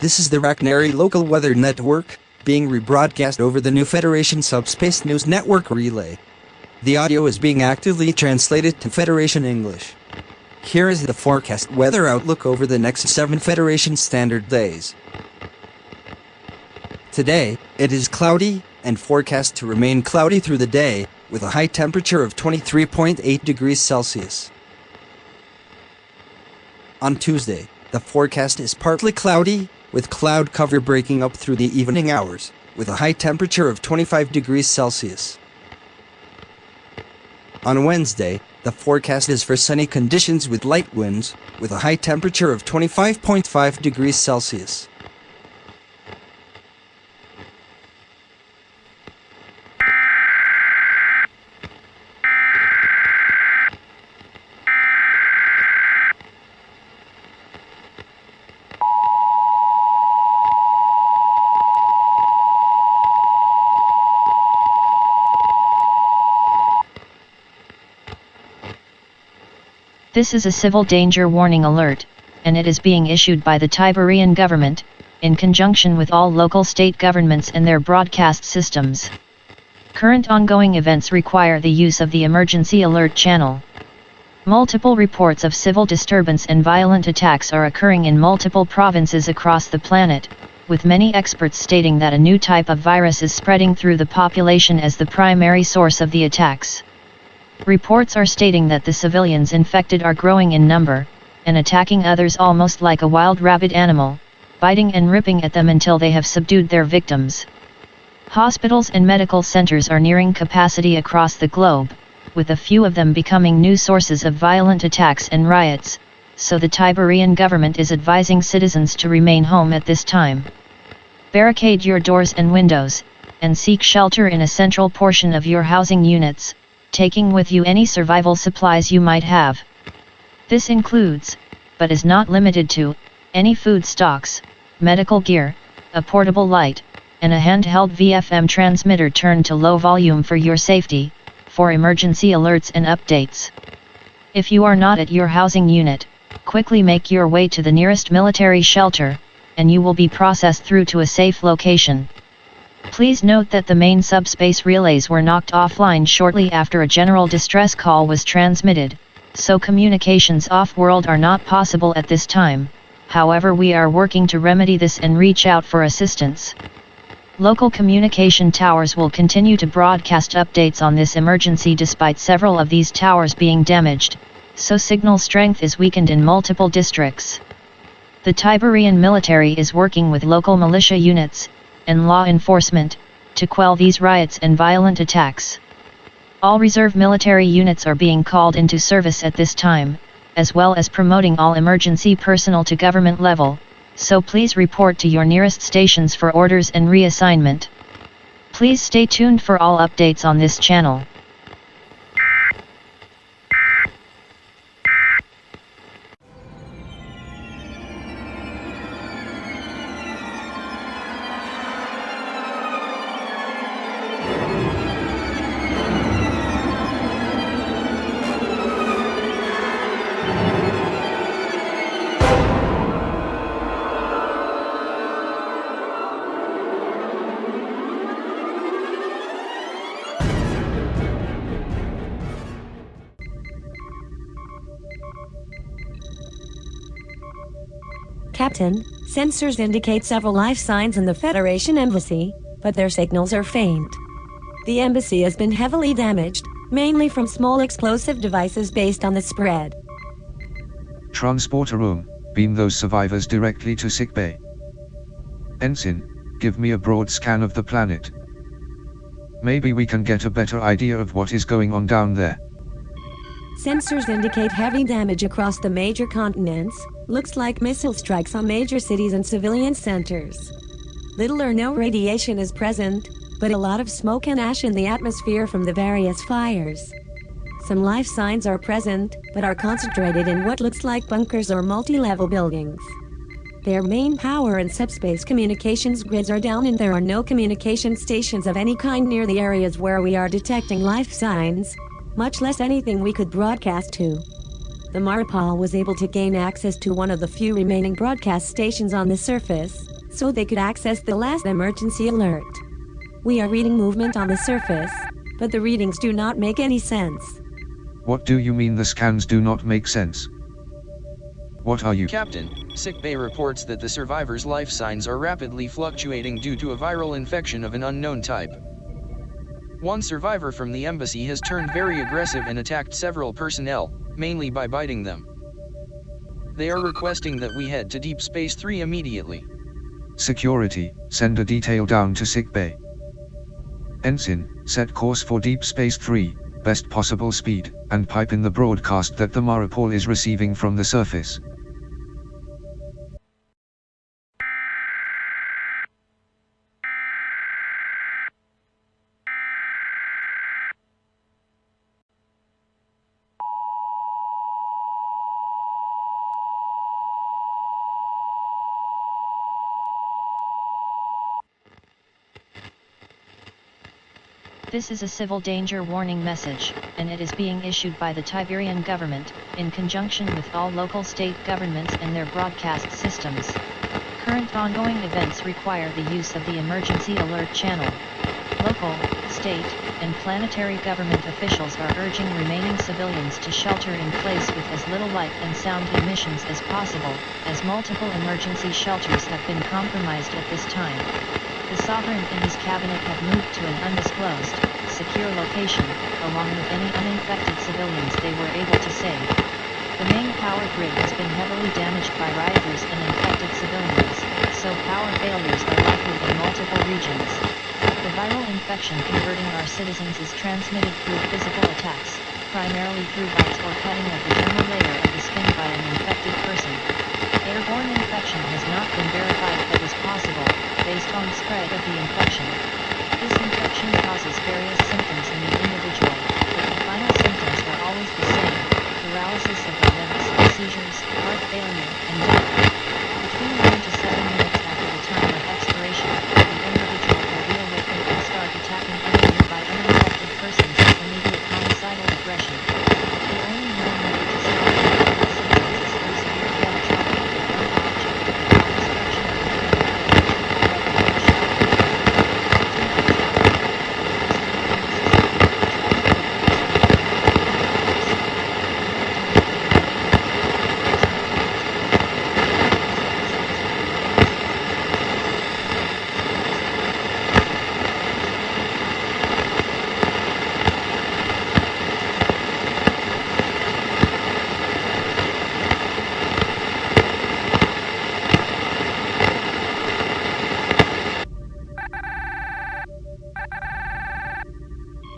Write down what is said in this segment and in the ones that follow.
This is the Ragnari Local Weather Network, being rebroadcast over the New Federation Subspace News Network relay. The audio is being actively translated to Federation English. Here is the forecast weather outlook over the next 7 Federation Standard days. Today, it is cloudy, and forecast to remain cloudy through the day, with a high temperature of 23.8 degrees Celsius. On Tuesday, the forecast is partly cloudy, with cloud cover breaking up through the evening hours, with a high temperature of 25 degrees Celsius. On Wednesday, the forecast is for sunny conditions with light winds, with a high temperature of 25.5 degrees Celsius. This is a civil danger warning alert, and it is being issued by the Tiberian government, in conjunction with all local state governments and their broadcast systems. Current ongoing events require the use of the Emergency Alert channel. Multiple reports of civil disturbance and violent attacks are occurring in multiple provinces across the planet, with many experts stating that a new type of virus is spreading through the population as the primary source of the attacks. Reports are stating that the civilians infected are growing in number, and attacking others almost like a wild rabid animal, biting and ripping at them until they have subdued their victims. Hospitals and medical centers are nearing capacity across the globe, with a few of them becoming new sources of violent attacks and riots, so the Tiberian government is advising citizens to remain home at this time. Barricade your doors and windows, and seek shelter in a central portion of your housing units, taking with you any survival supplies you might have. This includes, but is not limited to, any food stocks, medical gear, a portable light, and a handheld VFM transmitter turned to low volume for your safety, for emergency alerts and updates. If you are not at your housing unit, quickly make your way to the nearest military shelter, and you will be processed through to a safe location. Please note that the main subspace relays were knocked offline shortly after a general distress call was transmitted, so communications off-world are not possible at this time. However, we are working to remedy this and reach out for assistance. Local communication towers will continue to broadcast updates on this emergency despite several of these towers being damaged, so signal strength is weakened in multiple districts. The Tiberian military is working with local militia units and law enforcement, to quell these riots and violent attacks. All reserve military units are being called into service at this time, as well as promoting all emergency personnel to government level, so please report to your nearest stations for orders and reassignment. Please stay tuned for all updates on this channel. Captain, sensors indicate several life signs in the Federation Embassy, but their signals are faint. The embassy has been heavily damaged, mainly from small explosive devices based on the spread. Transporter room, beam those survivors directly to sickbay. Ensign, give me a broad scan of the planet. Maybe we can get a better idea of what is going on down there. Sensors indicate heavy damage across the major continents. Looks like missile strikes on major cities and civilian centers. Little or no radiation is present, but a lot of smoke and ash in the atmosphere from the various fires. Some life signs are present, but are concentrated in what looks like bunkers or multi-level buildings. Their main power and subspace communications grids are down and there are no communication stations of any kind near the areas where we are detecting life signs, much less anything we could broadcast to. The Maripal was able to gain access to one of the few remaining broadcast stations on the surface, so they could access the last emergency alert. We are reading movement on the surface, but the readings do not make any sense. What do you mean the scans do not make sense? What are you? Captain, sickbay reports that the survivor's life signs are rapidly fluctuating due to a viral infection of an unknown type. One survivor from the embassy has turned very aggressive and attacked several personnel, mainly by biting them. They are requesting that we head to Deep Space 3 immediately. Security, send a detail down to sickbay. Ensign, set course for Deep Space 3, best possible speed, and pipe in the broadcast that the Maripol is receiving from the surface. This is a civil danger warning message, and it is being issued by the Tiberian government, in conjunction with all local state governments and their broadcast systems. Current ongoing events require the use of the emergency alert channel. Local, state, and planetary government officials are urging remaining civilians to shelter in place with as little light and sound emissions as possible, as multiple emergency shelters have been compromised at this time. The Sovereign and his cabinet have moved to an undisclosed, secure location, along with any uninfected civilians they were able to save. The main power grid has been heavily damaged by rioters and infected civilians, so power failures are likely in multiple regions. The viral infection converting our citizens is transmitted through physical attacks, primarily through bites or cutting of the dermal layer of the skin by an infected person. Airborne infection has not been verified but is possible, based on spread of the infection. This infection causes various symptoms in the individual, but the final symptoms are always the same: paralysis of the limbs, seizures, heart failure, and death. Between 1 to 7 minutes after the time of expiration, the individual will reawaken and start attacking other nearby uninfected persons with immediate homicidal aggression. The only known way to stop the symptoms is through severe head trauma, destruction of the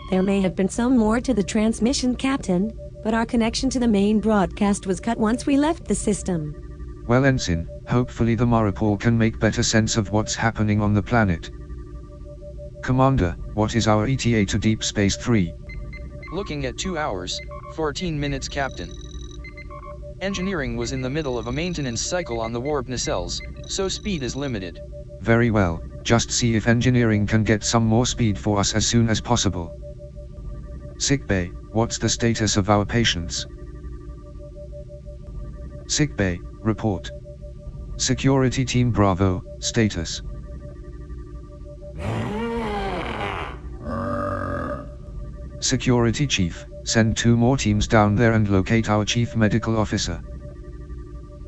There may have been some more to the transmission, Captain, but our connection to the main broadcast was cut once we left the system. Well, Ensign, hopefully the Maripol can make better sense of what's happening on the planet. Commander, what is our ETA to Deep Space 3? Looking at 2 hours, 14 minutes, Captain. Engineering was in the middle of a maintenance cycle on the warp nacelles, so speed is limited. Very well, just see if engineering can get some more speed for us as soon as possible. Sickbay, what's the status of our patients? Sickbay, report. Security Team Bravo, status. Security Chief, send 2 more teams down there and locate our Chief Medical Officer.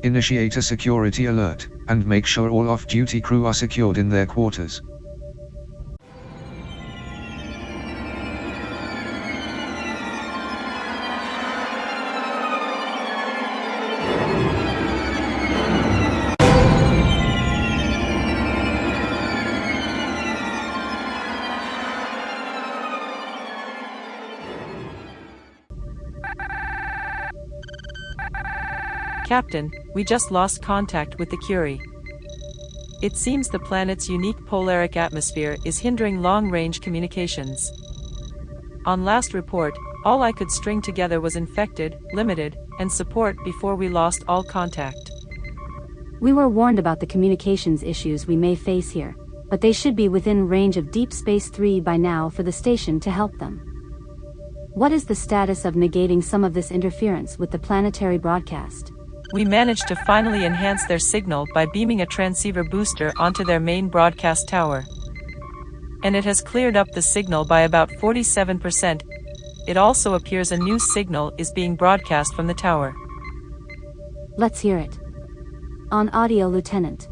Initiate a security alert, and make sure all off-duty crew are secured in their quarters. Captain, we just lost contact with the Curie. It seems the planet's unique polaric atmosphere is hindering long-range communications. On last report, all I could string together was infected, limited, and support before we lost all contact. We were warned about the communications issues we may face here, but they should be within range of Deep Space 3 by now for the station to help them. What is the status of negating some of this interference with the planetary broadcast? We managed to finally enhance their signal by beaming a transceiver booster onto their main broadcast tower. And it has cleared up the signal by about 47%. It also appears a new signal is being broadcast from the tower. Let's hear it. On audio, Lieutenant.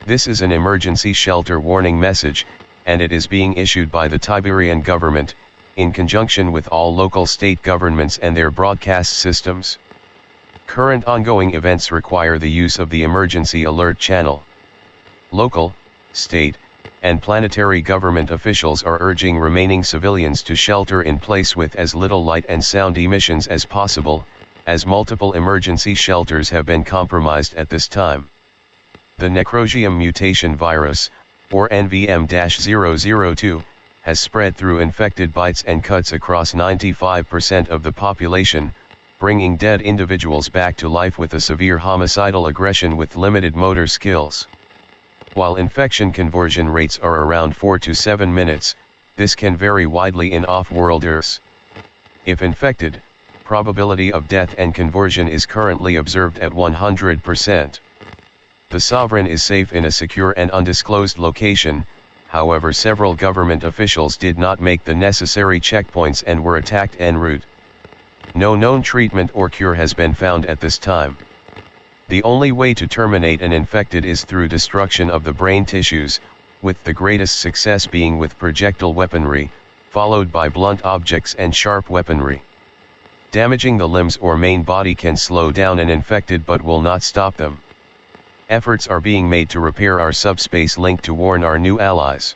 This is an emergency shelter warning message, and it is being issued by the Tiberian government, in conjunction with all local state governments and their broadcast systems. Current ongoing events require the use of the emergency alert channel. Local, state, and planetary government officials are urging remaining civilians to shelter in place with as little light and sound emissions as possible, as multiple emergency shelters have been compromised at this time. The Necrosium mutation virus, or NVM-002, has spread through infected bites and cuts across 95% of the population, bringing dead individuals back to life with a severe homicidal aggression with limited motor skills. While infection conversion rates are around 4 to 7 minutes, this can vary widely in off-worlders. If infected, probability of death and conversion is currently observed at 100%. The Sovereign is safe in a secure and undisclosed location, however several government officials did not make the necessary checkpoints and were attacked en route. No known treatment or cure has been found at this time. The only way to terminate an infected is through destruction of the brain tissues, with the greatest success being with projectile weaponry, followed by blunt objects and sharp weaponry. Damaging the limbs or main body can slow down an infected but will not stop them. Efforts are being made to repair our subspace link to warn our new allies.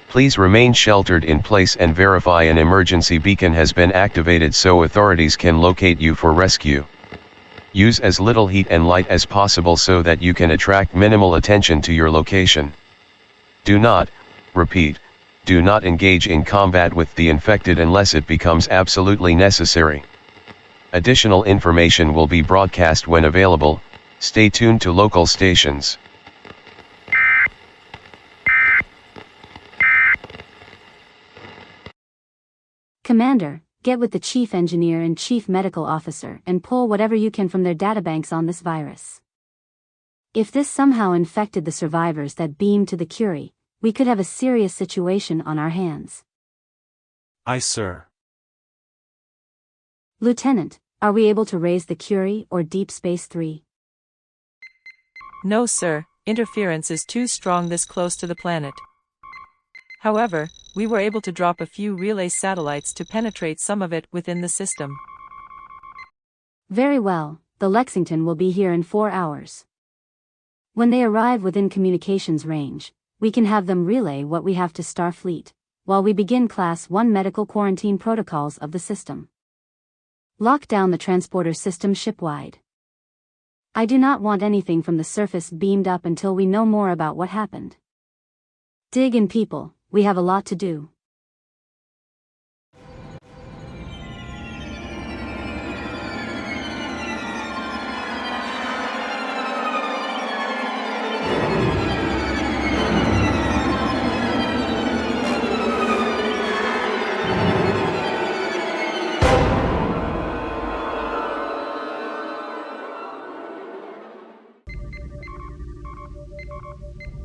Please remain sheltered in place and verify an emergency beacon has been activated so authorities can locate you for rescue. Use as little heat and light as possible so that you can attract minimal attention to your location. Do not, repeat, do not engage in combat with the infected unless it becomes absolutely necessary. Additional information will be broadcast when available. Stay tuned to local stations. Commander, get with the Chief Engineer and Chief Medical Officer and pull whatever you can from their databanks on this virus. If this somehow infected the survivors that beamed to the Curie, we could have a serious situation on our hands. Aye, sir. Lieutenant, are we able to raise the Curie or Deep Space 3? No, sir, interference is too strong this close to the planet. However, we were able to drop a few relay satellites to penetrate some of it within the system. Very well, the Lexington will be here in 4 hours. When they arrive within communications range, we can have them relay what we have to StarFleet, while we begin Class 1 medical quarantine protocols of the system. Lock down the transporter system shipwide. I do not want anything from the surface beamed up until we know more about what happened. Dig in, people, we have a lot to do.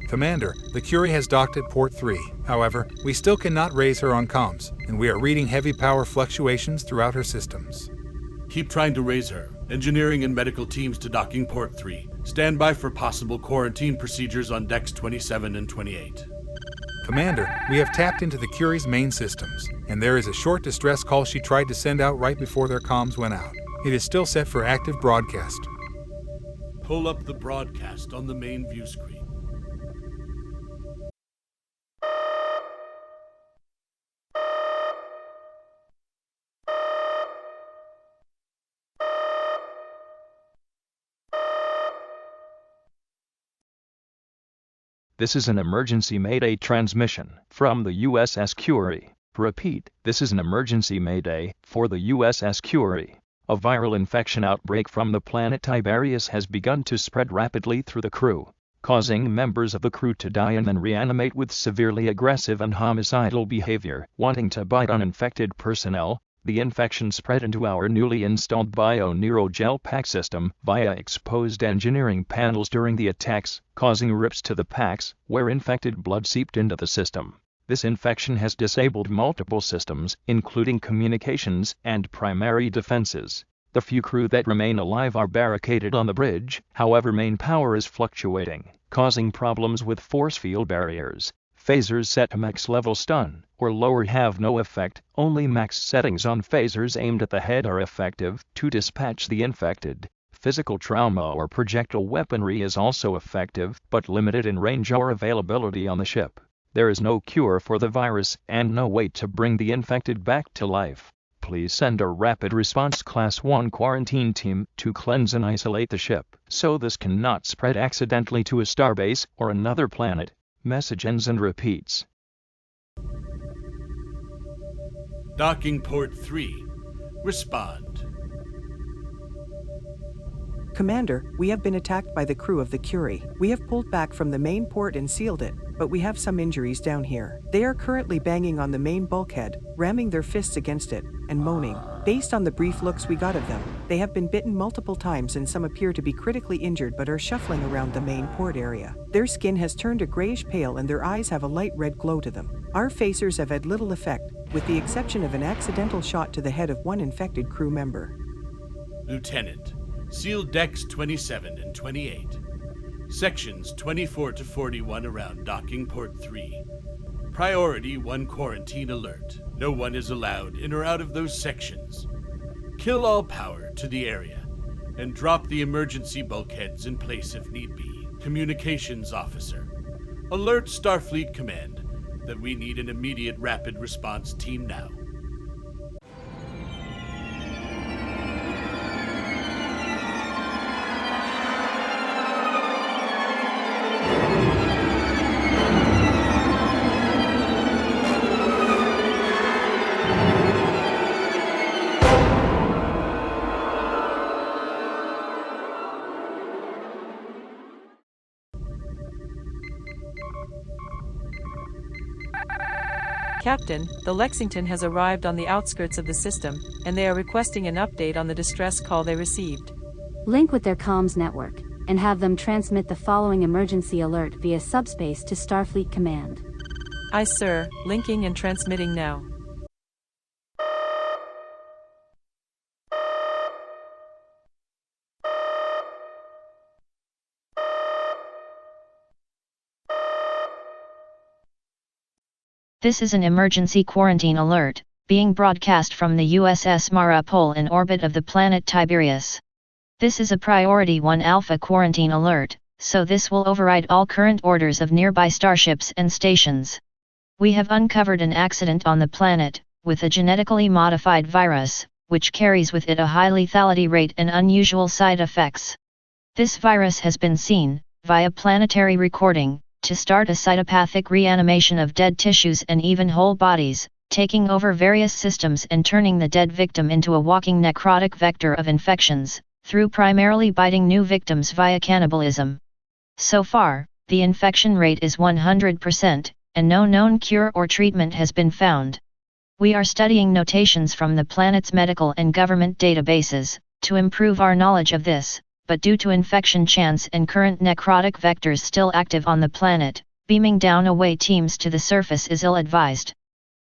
Commander, the Curie has docked at Port 3. However, we still cannot raise her on comms, and we are reading heavy power fluctuations throughout her systems. Keep trying to raise her. Engineering and medical teams to docking Port 3. Stand by for possible quarantine procedures on decks 27 and 28. Commander, we have tapped into the Curie's main systems, and there is a short distress call she tried to send out right before their comms went out. It is still set for active broadcast. Pull up the broadcast on the main view screen. This is an emergency Mayday transmission from the USS Curie. Repeat, this is an emergency mayday for the USS Curie. A viral infection outbreak from the planet Tiberius has begun to spread rapidly through the crew, causing members of the crew to die and then reanimate with severely aggressive and homicidal behavior. Wanting to bite on infected personnel, the infection spread into our newly installed bio-neurogel pack system via exposed engineering panels during the attacks, causing rips to the packs, where infected blood seeped into the system. This infection has disabled multiple systems, including communications and primary defenses. The few crew that remain alive are barricaded on the bridge, however main power is fluctuating, causing problems with force field barriers. Phasers set to max level stun or lower have no effect, only max settings on phasers aimed at the head are effective to dispatch the infected. Physical trauma or projectile weaponry is also effective, but limited in range or availability on the ship. There is no cure for the virus and no way to bring the infected back to life. Please send a rapid response Class 1 quarantine team to cleanse and isolate the ship, so this cannot spread accidentally to a starbase or another planet. Message ends and repeats. Docking port 3. Respond. Commander, we have been attacked by the crew of the Curie. We have pulled back from the main port and sealed it, but we have some injuries down here. They are currently banging on the main bulkhead, ramming their fists against it, and moaning. Based on the brief looks we got of them, they have been bitten multiple times and some appear to be critically injured but are shuffling around the main port area. Their skin has turned a grayish pale and their eyes have a light red glow to them. Our phasers have had little effect, with the exception of an accidental shot to the head of one infected crew member. Lieutenant, seal decks 27 and 28. Sections 24 to 41 around docking port 3. Priority 1 quarantine alert. No one is allowed in or out of those sections. Kill all power to the area and drop the emergency bulkheads in place if need be. Communications officer. Alert Starfleet Command that we need an immediate rapid response team now. Captain, the Lexington has arrived on the outskirts of the system, and they are requesting an update on the distress call they received. Link with their comms network, and have them transmit the following emergency alert via subspace to Starfleet Command. Aye, sir, linking and transmitting now. This is an emergency quarantine alert, being broadcast from the USS Marupol in orbit of the planet Tiberius. This is a Priority 1 Alpha quarantine alert, so this will override all current orders of nearby starships and stations. We have uncovered an accident on the planet, with a genetically modified virus, which carries with it a high lethality rate and unusual side effects. This virus has been seen, via planetary recording, to start a cytopathic reanimation of dead tissues and even whole bodies, taking over various systems and turning the dead victim into a walking necrotic vector of infections, through primarily biting new victims via cannibalism. So far, the infection rate is 100%, and no known cure or treatment has been found. We are studying notations from the planet's medical and government databases, to improve our knowledge of this, but due to infection chance and current necrotic vectors still active on the planet, beaming down away teams to the surface is ill-advised.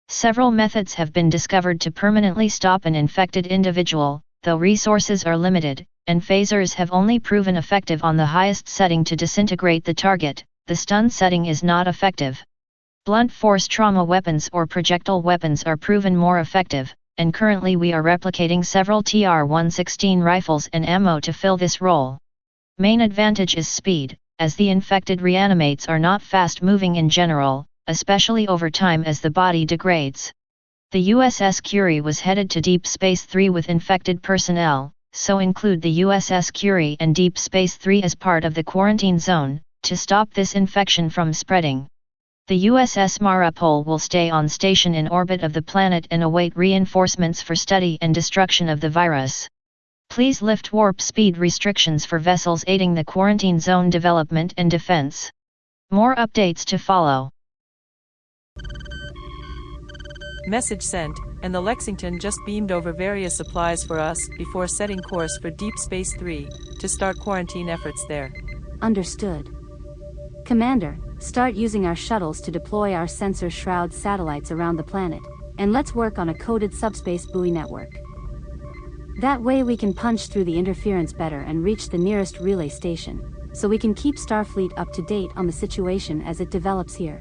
Several methods have been discovered to permanently stop an infected individual, though resources are limited, and phasers have only proven effective on the highest setting to disintegrate the target. The stun setting is not effective. Blunt force trauma weapons or projectile weapons are proven more effective, and currently we are replicating several TR-116 rifles and ammo to fill this role. Main advantage is speed, as the infected reanimates are not fast-moving in general, especially over time as the body degrades. The USS Curie was headed to Deep Space 3 with infected personnel, so include the USS Curie and Deep Space 3 as part of the quarantine zone, to stop this infection from spreading. The USS Marupol will stay on station in orbit of the planet and await reinforcements for study and destruction of the virus. Please lift warp speed restrictions for vessels aiding the quarantine zone development and defense. More updates to follow. Message sent, and the Lexington just beamed over various supplies for us before setting course for Deep Space 3 to start quarantine efforts there. Understood. Commander, start using our shuttles to deploy our sensor shroud satellites around the planet, and let's work on a coded subspace buoy network. That way we can punch through the interference better and reach the nearest relay station, so we can keep StarFleet up to date on the situation as it develops here.